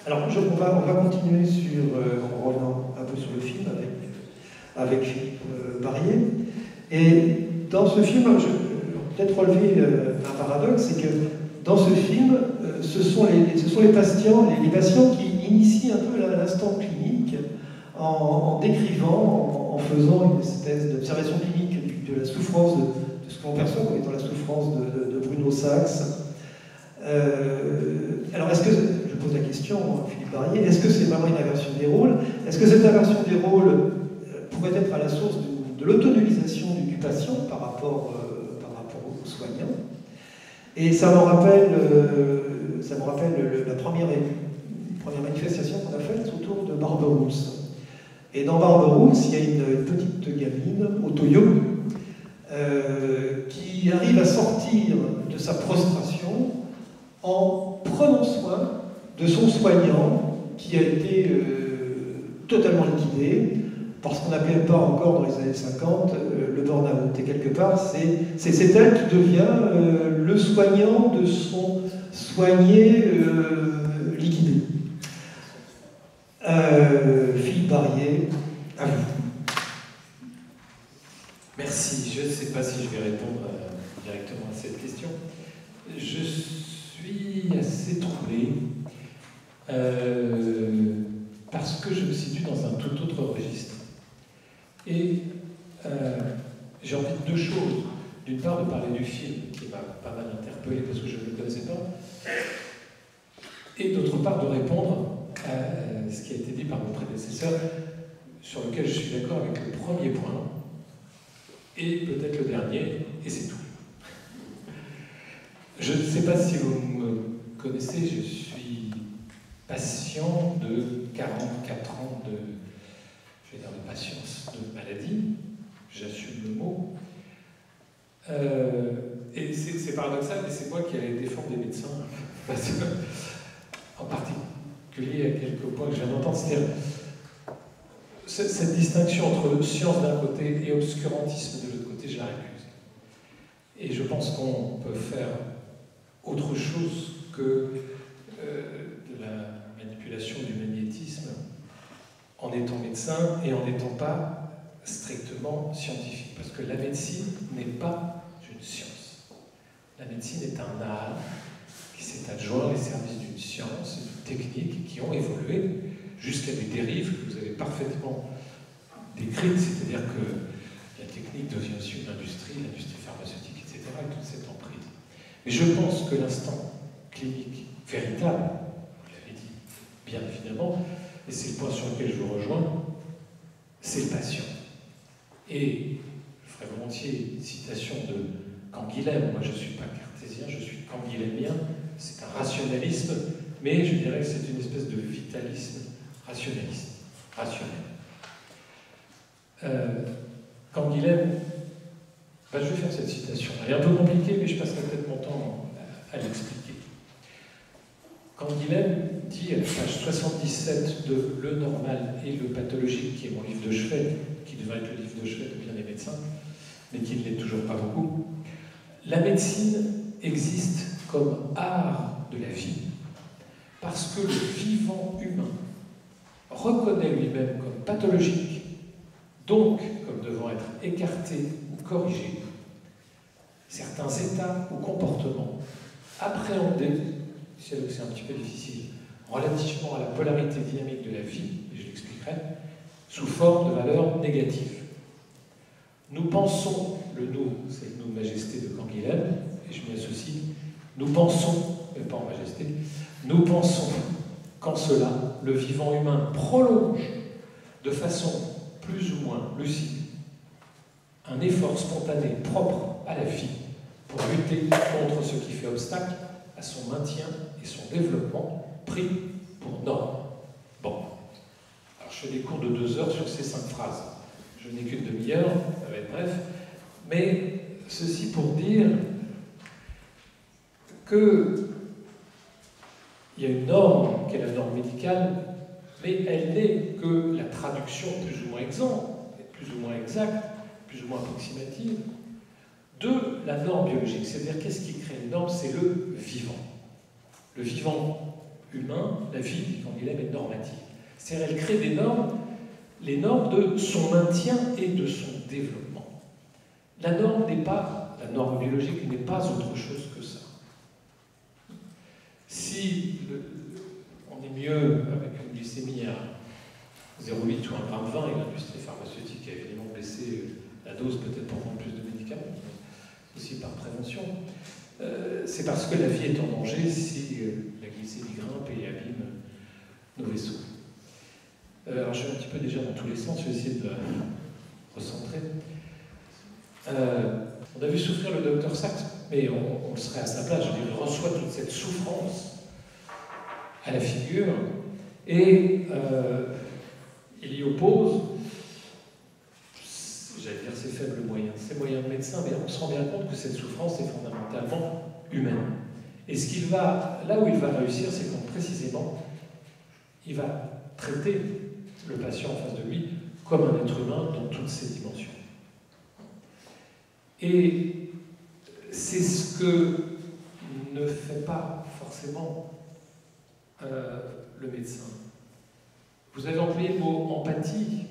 Alors, on va continuer en revenant un peu sur le film avec Philippe Barrier. Et dans ce film, je vais peut-être relever un paradoxe, c'est que dans ce film, ce sont les patients qui initient un peu l'instant clinique en décrivant, en faisant une espèce d'observation clinique de la souffrance, de ce qu'on perçoit comme étant la souffrance de Bruno Sachs. Alors, est-ce que, je pose la question, Philippe Barrier, est-ce que c'est vraiment une inversion des rôles? Est-ce que cette inversion des rôles pourrait être à la source de l'autonomisation du patient par rapport aux soignants? Et ça me rappelle la première manifestation qu'on a faite autour de Barberousse. Et dans Barberousse, il y a une petite gamine, Otoyo, qui arrive à sortir de sa prostration en prenant soin de son soignant qui a été totalement liquidé par ce qu'on n'appelait pas encore dans les années 50 le burn-out. Et quelque part, c'est elle qui devient le soignant de son soigné liquidé. Philippe Barrier, à vous. Merci. Je ne sais pas si je vais répondre directement à cette question. Je suis assez troublé parce que je me situe dans un tout autre registre. Et j'ai envie de deux choses. D'une part, de parler du film, qui m'a pas mal interpellé parce que je ne le connaissais pas. Et d'autre part, de répondre à ce qui a été dit par mon prédécesseur, sur lequel je suis d'accord avec le premier point, et peut-être le dernier, et c'est tout. Je ne sais pas si vous me connaissez, je suis patient de 44 ans de patience, de maladie, j'assume le mot. Et c'est paradoxal, mais c'est moi qui allais défendre des médecins, parce que, en particulier à quelques points que je viens d'entendre, c'est-à-dire cette distinction entre science d'un côté et obscurantisme de l'autre côté, je la récuse. Et je pense qu'on peut faire autre chose que de la manipulation du magnétisme en étant médecin et en n'étant pas strictement scientifique. Parce que la médecine n'est pas une science. La médecine est un art qui s'est adjoint les services d'une science et d'une technique qui ont évolué jusqu'à des dérives que vous avez parfaitement décrites, c'est-à-dire que la technique devient aussi une industrie, l'industrie pharmaceutique, etc., et toute cette emprise. Mais je pense que l'instant clinique véritable, vous l'avez dit bien évidemment, et c'est le point sur lequel je vous rejoins, c'est le patient. Et je ferai volontiers une citation de Canguilhem. Moi, je ne suis pas cartésien, je suis canguilhémien. C'est un rationalisme, mais je dirais que c'est une espèce de vitalisme rationaliste, rationnel. Canguilhem, je vais faire cette citation. Elle est un peu compliquée, mais je passerai peut-être mon temps à l'expliquer. Canguilhem dit à la page 77 de Le Normal et le Pathologique, qui est mon livre de chevet, qui devrait être le livre de chevet de bien des médecins, mais qui ne l'est toujours pas beaucoup. La médecine existe comme art de la vie, parce que le vivant humain reconnaît lui-même comme pathologique, donc comme devant être écarté ou corrigé, certains états ou comportements appréhendés, c'est un petit peu difficile, relativement à la polarité dynamique de la vie, et je l'expliquerai, sous forme de valeurs négatives. Nous pensons, le nous, c'est le nous de majesté de Canguilhem, et je m'y associe, nous pensons, mais pas en majesté, nous pensons qu'en cela, le vivant humain prolonge de façon plus ou moins lucide un effort spontané propre à la vie pour lutter contre ce qui fait obstacle à son maintien et son développement pris pour norme. Bon, alors je fais des cours de 2 heures sur ces 5 phrases. Je n'ai qu'une demi-heure, ça va être bref, mais ceci pour dire qu'il y a une norme qui est la norme médicale, mais elle n'est que la traduction plus ou moins exempte, plus ou moins exacte, plus ou moins approximative, de la norme biologique. C'est-à-dire, qu'est-ce qui crée une norme? C'est le vivant. Le vivant humain, la vie, dit Canguilhem, est normative. C'est-à-dire elle crée des normes, les normes de son maintien et de son développement. La norme biologique n'est pas autre chose que ça. Si on est mieux avec une glycémie à 0,8 ou 1,20 g, et l'industrie pharmaceutique a évidemment baissé la dose, peut-être pour vendre plus de médicaments, mais aussi par prévention, c'est parce que la vie est en danger si la glycémie grimpe et abîme nos vaisseaux. Alors je suis un petit peu déjà dans tous les sens, je vais essayer de recentrer. On a vu souffrir le docteur Sachs, mais on le serait à sa place, je veux dire, il reçoit toute cette souffrance à la figure, et il y oppose, j'allais dire ses faibles moyens, ses moyens de médecin, mais on se rend bien compte que cette souffrance est fondamentalement humaine. Et là où il va réussir, c'est quand précisément, il va traiter le patient en face de lui comme un être humain dans toutes ses dimensions. Et c'est ce que ne fait pas forcément le médecin. Vous avez employé le mot empathie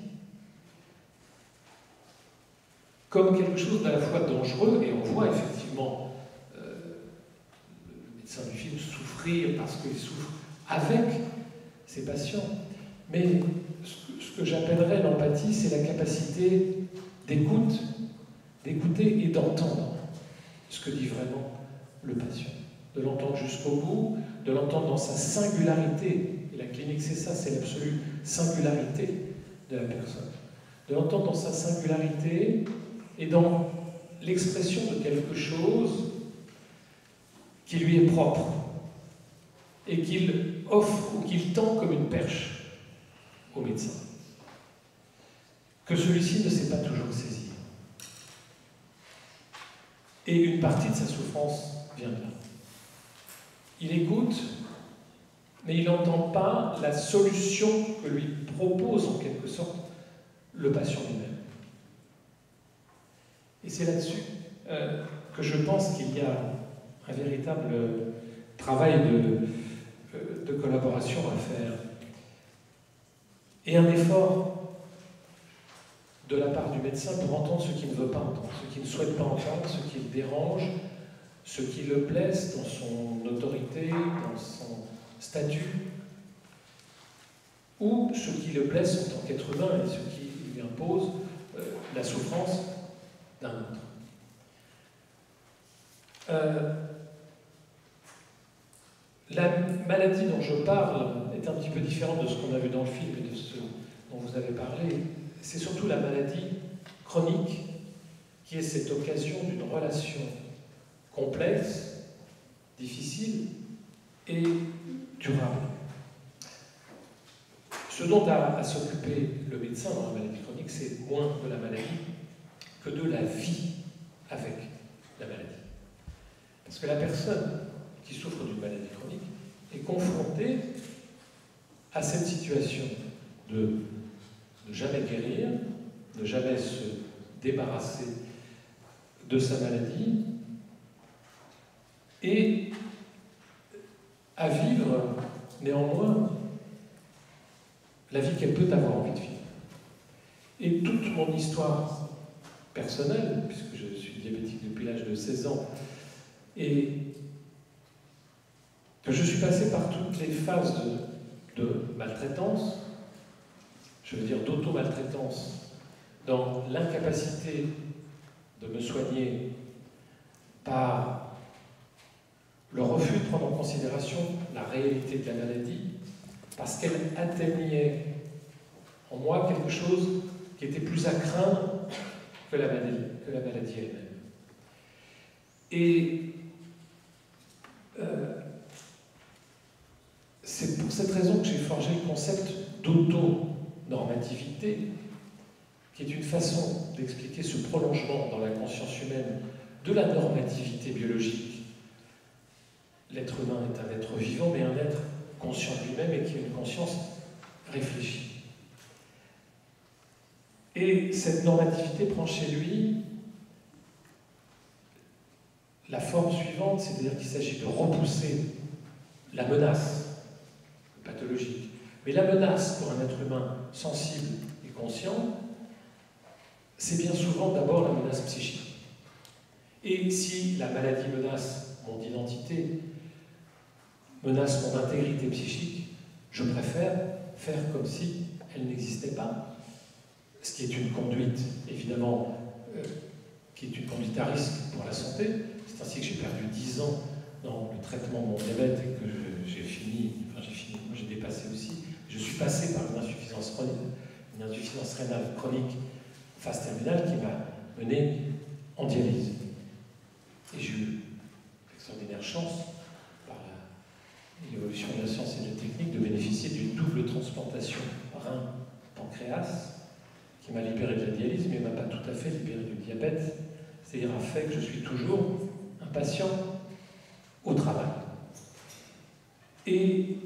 comme quelque chose d'à la fois dangereux, et on voit effectivement le médecin du film souffrir parce qu'il souffre avec ses patients. Mais ce que j'appellerais l'empathie, c'est la capacité d'écouter et d'entendre ce que dit vraiment le patient. De l'entendre jusqu'au bout, de l'entendre dans sa singularité. Et la clinique, c'est ça, c'est l'absolue singularité de la personne. De l'entendre dans sa singularité et dans l'expression de quelque chose qui lui est propre et qu'il offre ou qu'il tend comme une perche au médecin. Que celui-ci ne sait pas toujours saisir. Et une partie de sa souffrance vient de là. Il écoute, mais il n'entend pas la solution que lui propose en quelque sorte le patient lui-même. Et c'est là-dessus que je pense qu'il y a un véritable travail de collaboration à faire. Et un effort de la part du médecin pour entendre ce qu'il ne veut pas entendre, ce qu'il ne souhaite pas entendre, ce qui le dérange, ce qui le blesse dans son autorité, dans son statut, ou ce qui le blesse en tant qu'être humain et ce qui lui impose la souffrance d'un autre. La maladie dont je parle est un petit peu différente de ce qu'on a vu dans le film et de ce dont vous avez parlé. C'est surtout la maladie chronique qui est cette occasion d'une relation complexe, difficile et durable. Ce dont a à s'occuper le médecin dans la maladie chronique, c'est moins de la maladie que de la vie avec la maladie. Parce que la personne qui souffre d'une maladie chronique est confrontée à cette situation de ne jamais guérir, de jamais se débarrasser de sa maladie et à vivre néanmoins la vie qu'elle peut avoir envie de vivre. Et toute mon histoire personnelle, puisque je suis diabétique depuis l'âge de 16 ans, et que je suis passé par toutes les phases de maltraitance, je veux dire d'auto-maltraitance, dans l'incapacité de me soigner par le refus de prendre en considération la réalité de la maladie, parce qu'elle atteignait en moi quelque chose qui était plus à craindre que la maladie elle-même. Et c'est pour cette raison que j'ai forgé le concept d'auto-normativité, qui est une façon d'expliquer ce prolongement dans la conscience humaine de la normativité biologique. L'être humain est un être vivant, mais un être conscient de lui-même et qui a une conscience réfléchie. Et cette normativité prend chez lui la forme suivante, c'est-à-dire qu'il s'agit de repousser la menace pathologique. Mais la menace pour un être humain sensible et conscient, c'est bien souvent d'abord la menace psychique. Et si la maladie menace mon identité, menace mon intégrité psychique, je préfère faire comme si elle n'existait pas. Ce qui est une conduite, évidemment, qui est une conduite à risque pour la santé. C'est ainsi que j'ai perdu 10 ans dans le traitement de mon diabète et que j'ai dépassé aussi. Je suis passé par une insuffisance rénale chronique, phase terminale, qui m'a mené en dialyse. Et j'ai eu l'extraordinaire chance, par l'évolution de la science et de la technique, de bénéficier d'une double transplantation rein-pancréas, qui m'a libéré de la dialyse, mais ne m'a pas tout à fait libéré du diabète, c'est-à-dire un fait que je suis toujours un patient au travail. Et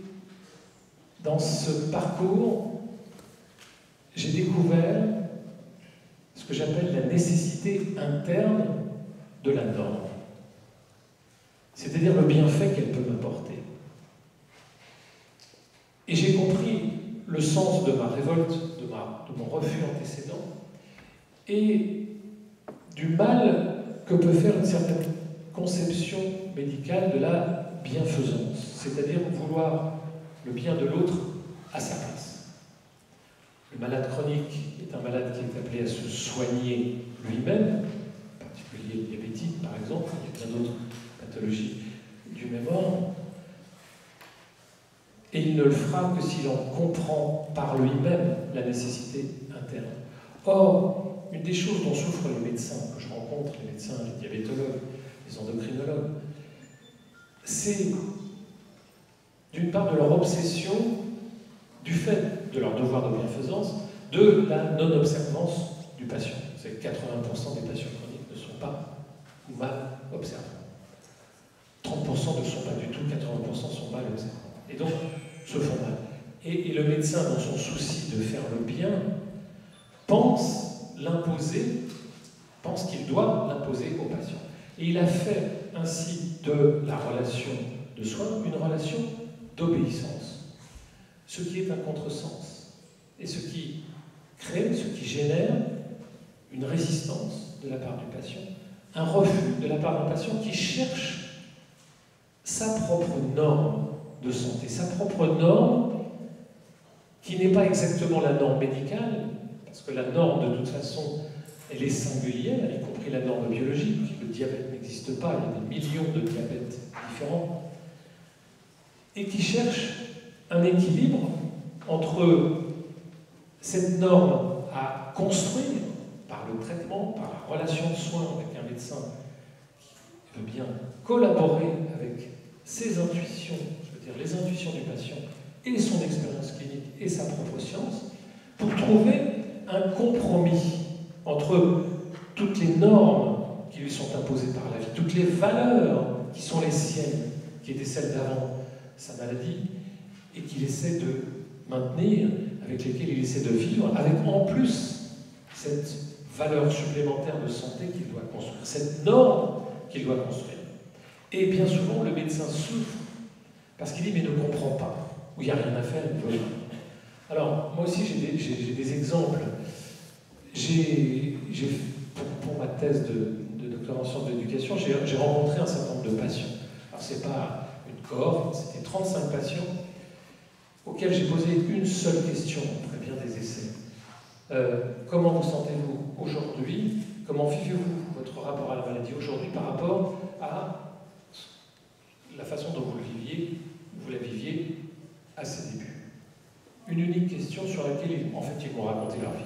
dans ce parcours, j'ai découvert ce que j'appelle la nécessité interne de la norme, c'est-à-dire le bienfait qu'elle peut m'apporter. Et j'ai compris le sens de ma révolte, de mon refus antécédent, et du mal que peut faire une certaine conception médicale de la bienfaisance, c'est-à-dire vouloir le bien de l'autre à sa place. Le malade chronique est un malade qui est appelé à se soigner lui-même, en particulier le diabétique par exemple, il y a plein d'autres pathologies du même ordre, et il ne le fera que s'il en comprend par lui-même la nécessité interne. Or, une des choses dont souffrent les médecins que je rencontre, les médecins, les diabétologues, les endocrinologues, c'est d'une part de leur obsession, du fait de leur devoir de bienfaisance, de la non-observance du patient. C'est que 80% des patients chroniques ne sont pas ou mal observants. 30% ne sont pas du tout, 80% sont mal observants. Et donc, se font mal. Et le médecin, dans son souci de faire le bien, pense qu'il doit l'imposer au patient. Et il a fait ainsi de la relation de soins une relation d'obéissance. Ce qui est un contresens. Et ce qui crée, ce qui génère une résistance de la part du patient, un refus de la part d'un patient qui cherche sa propre norme de santé, sa propre norme qui n'est pas exactement la norme médicale, parce que la norme, de toute façon, elle est singulière, y compris la norme biologique. Le diabète n'existe pas, il y a des millions de diabètes différents, et qui cherche un équilibre entre cette norme à construire par le traitement, par la relation de soins avec un médecin qui veut bien collaborer avec ses intuitions, je veux dire les intuitions du patient, et son expérience clinique et sa propre science, pour trouver un compromis entre toutes les normes qui lui sont imposées par la vie, toutes les valeurs qui sont les siennes, qui étaient celles d'avant sa maladie, et qu'il essaie de maintenir, avec lesquelles il essaie de vivre, avec en plus cette valeur supplémentaire de santé qu'il doit construire, cette norme qu'il doit construire. Et bien souvent, le médecin souffre parce qu'il dit « mais ne comprend pas », ou « il n'y a rien à faire, il ne veut pas ». Alors, moi aussi, j'ai des exemples. Pour ma thèse de doctorat en sciences de l'éducation, j'ai rencontré un certain nombre de patients. Alors, ce n'est pas une cohorte, c'était 35 patients auxquels j'ai posé une seule question, très bien des essais. Comment vous sentez-vous aujourd'hui? Comment vivez-vous votre rapport à la maladie aujourd'hui par rapport à la façon dont vous la viviez à ses débuts? Une unique question sur laquelle ils m'ont raconté leur vie.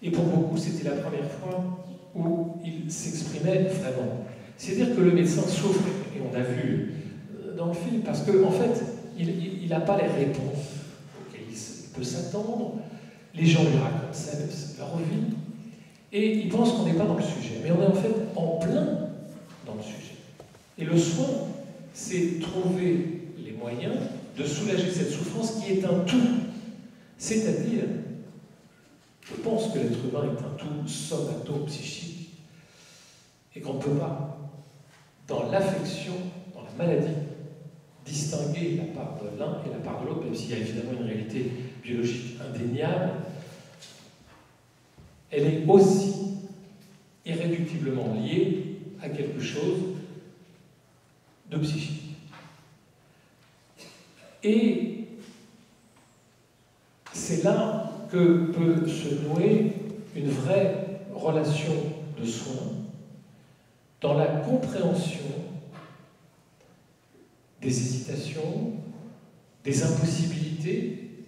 Et pour beaucoup, c'était la première fois où ils s'exprimaient vraiment. C'est-à-dire que le médecin souffre, et on a vu dans le film, parce qu'en fait, il n'a pas les réponses auxquelles il peut s'attendre. Les gens lui racontent leur vie, et il pense qu'on n'est pas dans le sujet. Mais on est en fait en plein dans le sujet. Et le soin, c'est trouver les moyens de soulager cette souffrance qui est un tout. C'est-à-dire, je pense que l'être humain est un tout somato-psychique, et qu'on ne peut pas, dans l'affection, dans la maladie, distinguer la part de l'un et la part de l'autre, même s'il y a évidemment une réalité biologique indéniable, elle est aussi irréductiblement liée à quelque chose de psychique. Et c'est là que peut se nouer une vraie relation de soins dans la compréhension des hésitations, des impossibilités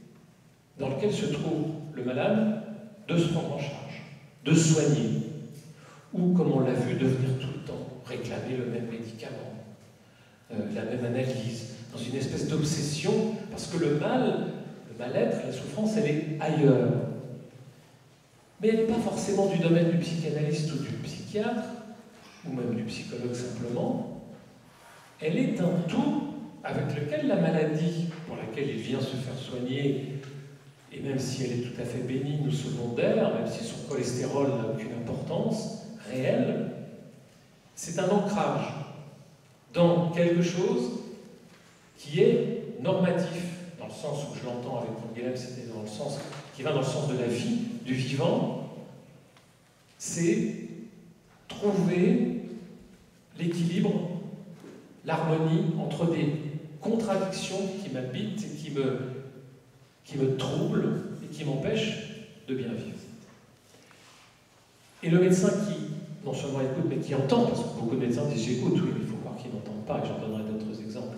dans lesquelles se trouve le malade de se prendre en charge, de soigner, ou, comme on l'a vu, de venir tout le temps réclamer le même médicament, la même analyse, dans une espèce d'obsession, parce que le mal-être, la souffrance, elle est ailleurs. Mais elle n'est pas forcément du domaine du psychanalyste ou du psychiatre, ou même du psychologue simplement. Elle est un tout avec lequel la maladie, pour laquelle il vient se faire soigner, et même si elle est tout à fait bénigne ou secondaire, même si son cholestérol n'a aucune importance réelle, c'est un ancrage dans quelque chose qui est normatif, dans le sens où je l'entends avec Kerguelen, c'était dans le sens qui va dans le sens de la vie, du vivant, c'est trouver l'équilibre, l'harmonie entre des contradictions qui m'habitent et qui me troublent et qui m'empêchent de bien vivre. Et le médecin qui, non seulement écoute, mais qui entend, parce que beaucoup de médecins disent j'écoute, oui, mais il faut croire qu'ils n'entendent pas, et j'en donnerai d'autres exemples,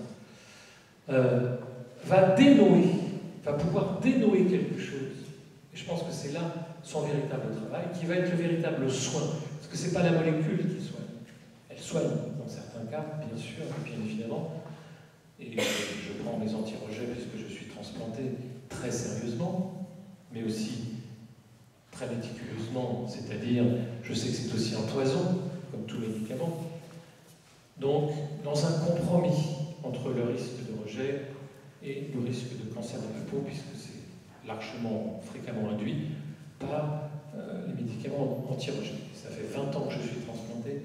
va pouvoir dénouer quelque chose. Et je pense que c'est là son véritable travail, qui va être le véritable soin. Parce que ce n'est pas la molécule qui soigne. Elle soigne, dans certains cas, bien sûr, bien évidemment. Et je prends mes anti-rejets puisque je suis transplanté très sérieusement, mais aussi très méticuleusement, c'est-à-dire, je sais que c'est aussi un poison, comme tout médicament. Donc, dans un compromis entre le risque de rejet et le risque de cancer de la peau, puisque c'est largement, fréquemment induit par les médicaments anti-rejet. Ça fait 20 ans que je suis transplanté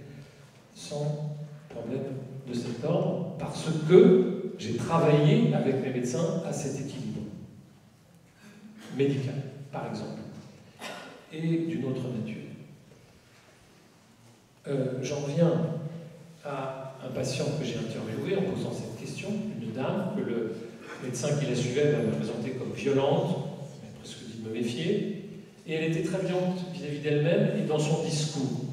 sans problème de cet ordre, parce que j'ai travaillé avec mes médecins à cet équilibre médical, par exemple, et d'une autre nature. J'en viens à un patient que j'ai interviewé en posant cette question, une dame que le médecin qui la suivait m'a présentée comme violente, m'a presque dit de me méfier, et elle était très violente vis-à-vis d'elle-même et dans son discours.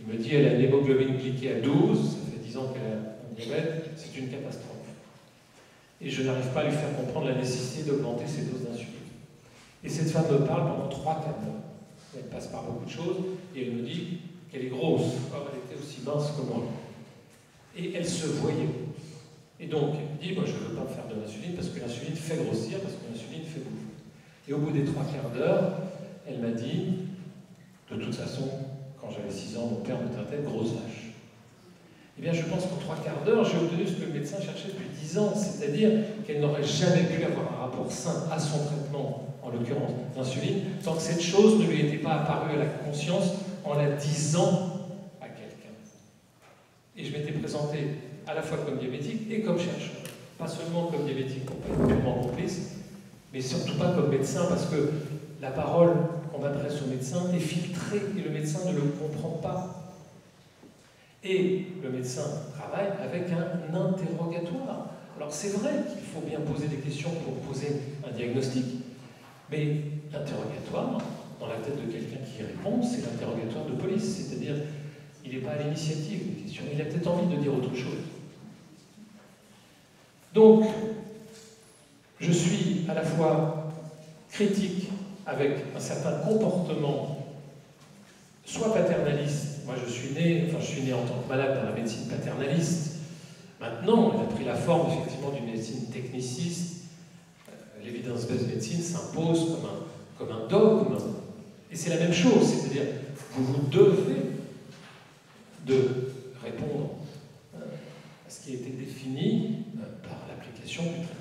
Il me dit elle a une hémoglobine glyquée à 12, ça fait 10 ans qu'elle a un diabète, c'est une catastrophe. Et je n'arrive pas à lui faire comprendre la nécessité d'augmenter ses doses d'insuline. Et cette femme me parle pendant 3 quarts d'heure. Elle passe par beaucoup de choses et elle me dit qu'elle est grosse, or elle était aussi mince que moi. Et elle se voyait. Et donc, elle me dit, moi je ne veux pas me faire de l'insuline parce que l'insuline fait grossir, parce que l'insuline fait bouffer. Et au bout des 3 quarts d'heure, elle m'a dit, de toute façon, quand j'avais 6 ans, mon père me traitait de grosse vache. Eh bien, je pense qu'en 3 quarts d'heure, j'ai obtenu ce que le médecin cherchait depuis 10 ans, c'est-à-dire qu'elle n'aurait jamais pu avoir un rapport sain à son traitement, en l'occurrence l'insuline, tant que cette chose ne lui était pas apparue à la conscience en la disant à quelqu'un. Et je m'étais présenté à la fois comme diabétique et comme chercheur. Pas seulement comme diabétique pour pas être purement complice, mais surtout pas comme médecin, parce que la parole qu'on m'adresse au médecin est filtrée et le médecin ne le comprend pas. Et le médecin travaille avec un interrogatoire. Alors c'est vrai qu'il faut bien poser des questions pour poser un diagnostic, mais l'interrogatoire, dans la tête de quelqu'un qui y répond, c'est l'interrogatoire de police, c'est-à-dire il n'est pas à l'initiative des questions, il a peut-être envie de dire autre chose. Donc, je suis à la fois critique avec un certain comportement, soit paternaliste. Moi, je suis né en tant que malade dans la médecine paternaliste. Maintenant, elle a pris la forme effectivement d'une médecine techniciste. L'evidence-based médecine s'impose comme un dogme. Et c'est la même chose, c'est-à-dire vous vous devez de répondre à ce qui a été défini par l'application du traitement.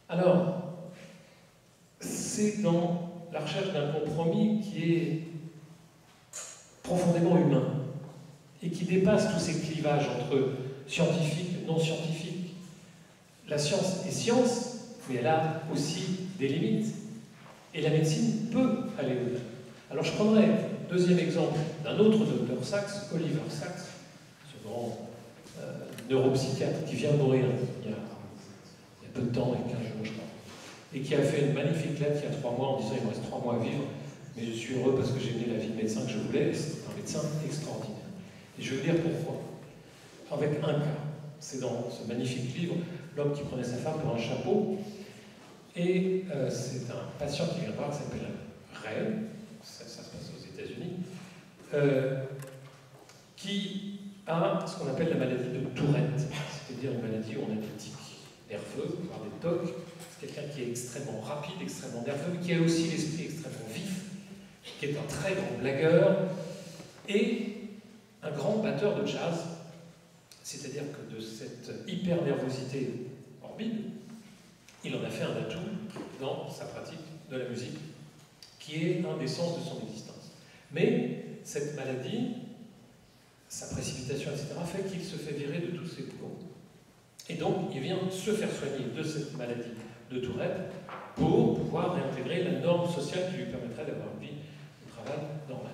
Alors, c'est dans la recherche d'un compromis qui est profondément humain et qui dépasse tous ces clivages entre scientifiques et non scientifiques. la science est science, mais elle a aussi des limites. Et la médecine peut aller au-delà. Alors je prendrai deuxième exemple d'un autre docteur Sachs, Oliver Sachs, ce grand neuropsychiatre qui vient de mourir il y a peu de temps, il y a 15 jours je crois, et qui a fait une magnifique lettre il y a 3 mois en disant il me reste 3 mois à vivre, mais je suis heureux parce que j'ai mené la vie de médecin que je voulais, et c'est un médecin extraordinaire. Et je vais vous dire pourquoi. Avec un cas, c'est dans ce magnifique livre, L'homme qui prenait sa femme pour un chapeau, et c'est un patient qui vient voir, qui s'appelle Ray, ça se passe aux États-Unis, qui a ce qu'on appelle la maladie de Tourette, c'est-à-dire une maladie où on a des tics nerveux, voire des tocs. C'est quelqu'un qui est extrêmement rapide, extrêmement nerveux, mais qui a aussi l'esprit extrêmement vif, qui est un très grand blagueur et un grand batteur de jazz. C'est-à-dire que de cette hyper-nervosité morbide, il en a fait un atout dans sa pratique de la musique, qui est un des sens de son existence. Mais cette maladie, sa précipitation, etc., fait qu'il se fait virer de tous ses boulots. Et donc, il vient se faire soigner de cette maladie de Tourette pour pouvoir réintégrer la norme sociale qui lui permettrait d'avoir une vie de travail normale.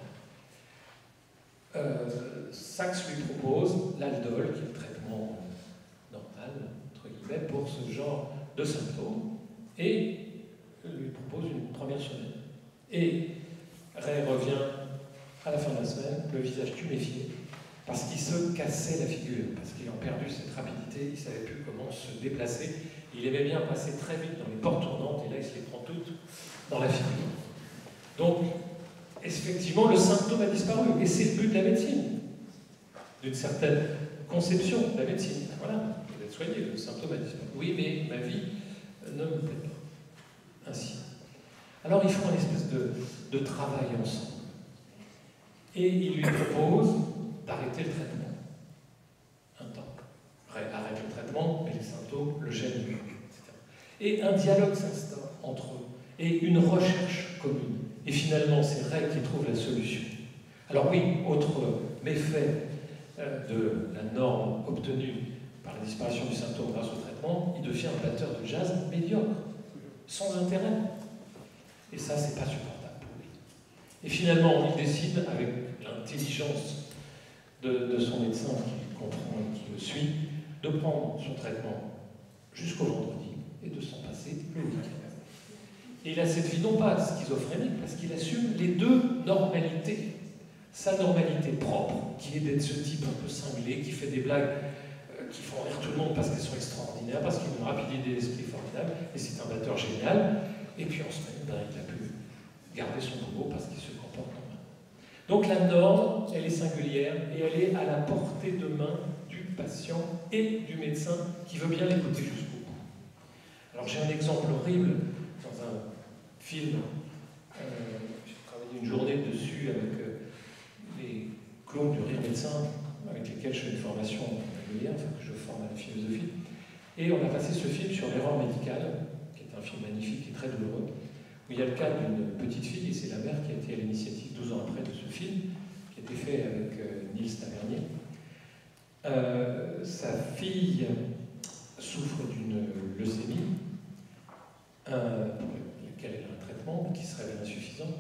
Sachs lui propose l'aldol, qui est le traitement normal, entre guillemets, pour ce genre de symptômes, et lui propose une première semaine. Et Ray revient à la fin de la semaine, le visage tuméfié, parce qu'il se cassait la figure, parce qu'il a perdu cette rapidité, il ne savait plus comment se déplacer. Il aimait bien passer très vite dans les portes tournantes, et là il se les prend toutes dans la figure. Donc, effectivement, le symptôme a disparu, et c'est le but de la médecine, d'une certaine conception de la médecine. Voilà, vous êtes soigné, le symptôme a disparu. Oui, mais ma vie ne me plaît pas. Ainsi. Alors, ils font une espèce de travail ensemble. Et il lui propose d'arrêter le traitement. Un temps. Arrête le traitement, mais les symptômes le gênent, etc. Et un dialogue s'instaure entre eux, et une recherche commune. Et finalement, c'est Ray qui trouve la solution. Alors oui, autre méfait de la norme obtenue par la disparition du symptôme grâce au traitement, il devient un batteur de jazz médiocre, sans intérêt. Et ça, c'est pas supportable pour lui. Et finalement, il décide, avec l'intelligence de son médecin qui comprend et qui le suit, de prendre son traitement jusqu'au vendredi et de s'en passer le week-end. Et il a cette vie non pas schizophrénique, parce qu'il assume les deux normalités. Sa normalité propre, qui est d'être ce type un peu cinglé, qui fait des blagues qui font rire tout le monde parce qu'elles sont extraordinaires, parce qu'il a une rapidité d'esprit formidable, et c'est un batteur génial. Et puis en semaine, il a pu garder son boulot parce qu'il se comporte normalement. Donc la norme, elle est singulière, et elle est à la portée de main du patient et du médecin qui veut bien l'écouter jusqu'au bout. Alors j'ai un exemple horrible dans un film, j'ai travaillé une journée dessus avec les clowns du rire médecin, avec lesquels je fais une formation régulière, enfin que je forme à la philosophie, et on a passé ce film sur l'erreur médicale, qui est un film magnifique et très douloureux, où il y a le cas d'une petite fille, et c'est la mère qui a été à l'initiative 12 ans après de ce film, qui a été fait avec Niels Tavernier. Sa fille souffre d'une leucémie, pour laquelle elle a un traitement, mais qui se révèle insuffisant,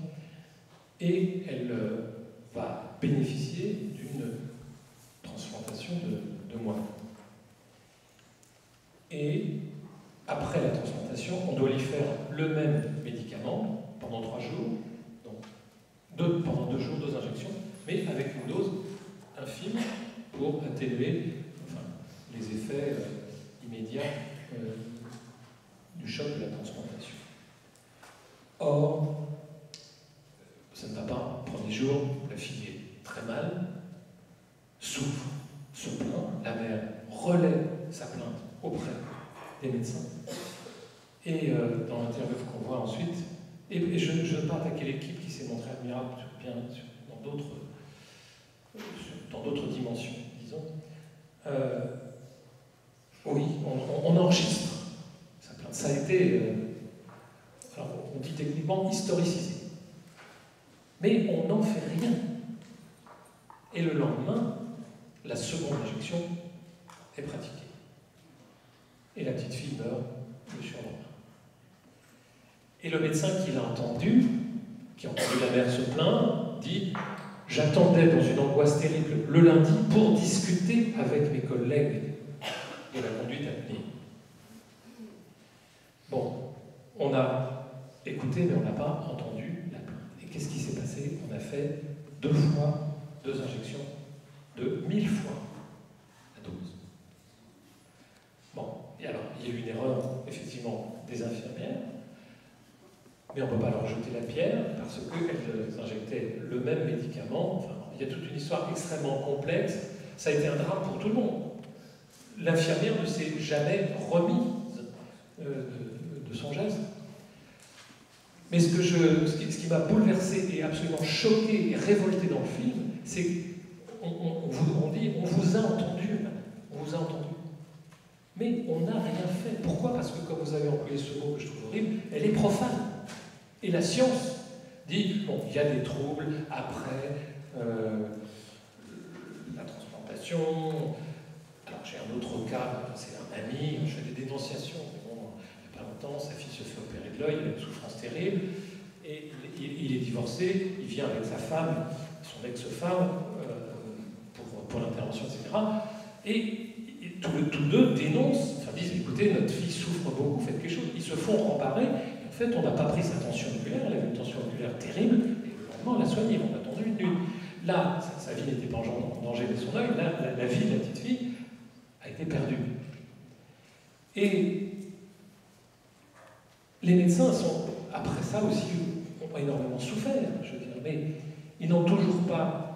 et elle va bénéficier d'une transplantation de moelle. Et après la transplantation, on doit lui faire le même médicament pendant 3 jours, donc pendant 2 jours, 2 injections, mais avec une dose infime pour atténuer les effets immédiats du choc de la transplantation. Or, ça ne va pas. Le premier jour, la fille est très mal, souffre, se plaint, la mère relève sa plainte auprès des médecins. Et dans l'interview qu'on voit ensuite, et je ne veux pas attaquer l'équipe qui s'est montrée admirable bien dans d'autres dimensions, disons. Oui, on enregistre sa plainte. Ça a été, alors on dit techniquement, historicisé. Mais on n'en fait rien. Et le lendemain, la seconde injection est pratiquée. Et la petite fille meurt le surlendemain. Et le médecin qui l'a entendu, qui a entendu la mère se plaindre, dit « J'attendais dans une angoisse terrible le lundi pour discuter avec mes collègues de la conduite à tenir. » Bon, on a écouté, mais on n'a pas entendu la plainte. Et qu'est-ce qui s'est passé? On a fait 2 injections de 1000 fois la dose. Bon, et alors, il y a eu une erreur, effectivement, des infirmières, mais on ne peut pas leur jeter la pierre parce qu'elles injectaient le même médicament. Enfin, il y a toute une histoire extrêmement complexe. Ça a été un drame pour tout le monde. L'infirmière ne s'est jamais remise de son geste. Mais ce qui m'a bouleversé et absolument choqué et révolté dans le film, c'est qu'on dit on vous a entendu, on vous a entendu. Mais on n'a rien fait. Pourquoi? Parce que, comme vous avez employé ce mot que je trouve horrible, elle est profane. Et la science dit, bon, il y a des troubles après la transplantation. Alors j'ai un autre cas, c'est un ami, je fais des dénonciations. Bon, il n'y a pas longtemps, sa fille se fait opérer de l'œil, il a une souffrance terrible, et il est divorcé, il vient avec sa femme, son ex-femme, pour l'intervention, etc. Et tous deux dénoncent, enfin disent, écoutez, notre fille souffre beaucoup, faites quelque chose. Ils se font rembarrer. En fait, on n'a pas pris sa tension oculaire, elle avait une tension oculaire terrible, et le lendemain, on l'a soignée, on a attendu une nuit. Là, sa vie n'était pas en danger de son œil, là, la vie de la petite fille a été perdue. Et les médecins sont, après ça aussi, ont énormément souffert, je veux dire, mais ils n'ont toujours pas...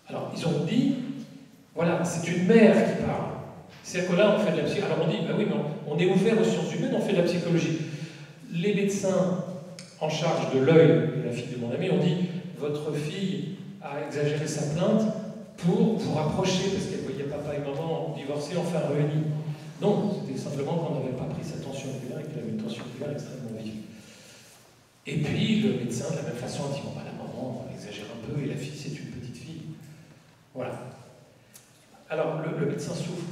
Alors, ils ont dit, voilà, c'est une mère qui parle. C'est-à-dire que là, on fait de la psychologie. Alors on dit, bah oui, mais on est ouvert aux sciences humaines, on fait de la psychologie. Les médecins en charge de l'œil de la fille de mon ami ont dit, votre fille a exagéré sa plainte pour vous rapprocher, parce qu'elle voyait papa et maman divorcés, enfin réunis. Non, c'était simplement qu'on n'avait pas pris sa tension oculaire et qu'elle avait une tension oculaire extrêmement vive. Et puis le médecin, de la même façon, a dit, bon, bah, la maman exagère un peu et la fille, c'est une petite fille. Voilà. Alors, le médecin souffre.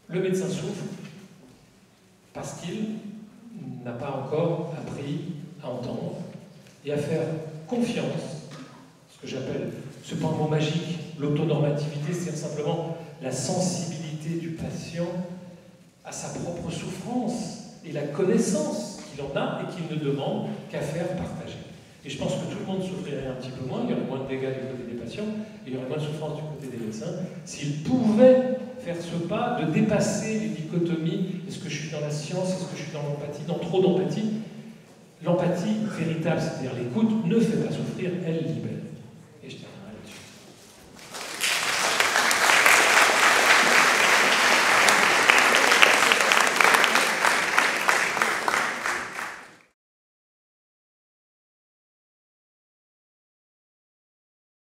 Le médecin souffre parce qu'il n'a pas encore appris à entendre et à faire confiance, ce que j'appelle, ce pas un mot magique, l'autonormativité, c'est simplement la sensibilité du patient à sa propre souffrance et la connaissance qu'il en a et qu'il ne demande qu'à faire partager. Et je pense que tout le monde souffrirait un petit peu moins, il y aurait moins de dégâts du côté des patients, et il y aurait moins de souffrance du côté des médecins, s'ils pouvaient faire ce pas de dépasser les dichotomies. Est-ce que je suis dans la science? Est-ce que je suis dans l'empathie? Dans trop d'empathie. L'empathie véritable, c'est-à-dire l'écoute, ne fait pas souffrir, elle libère.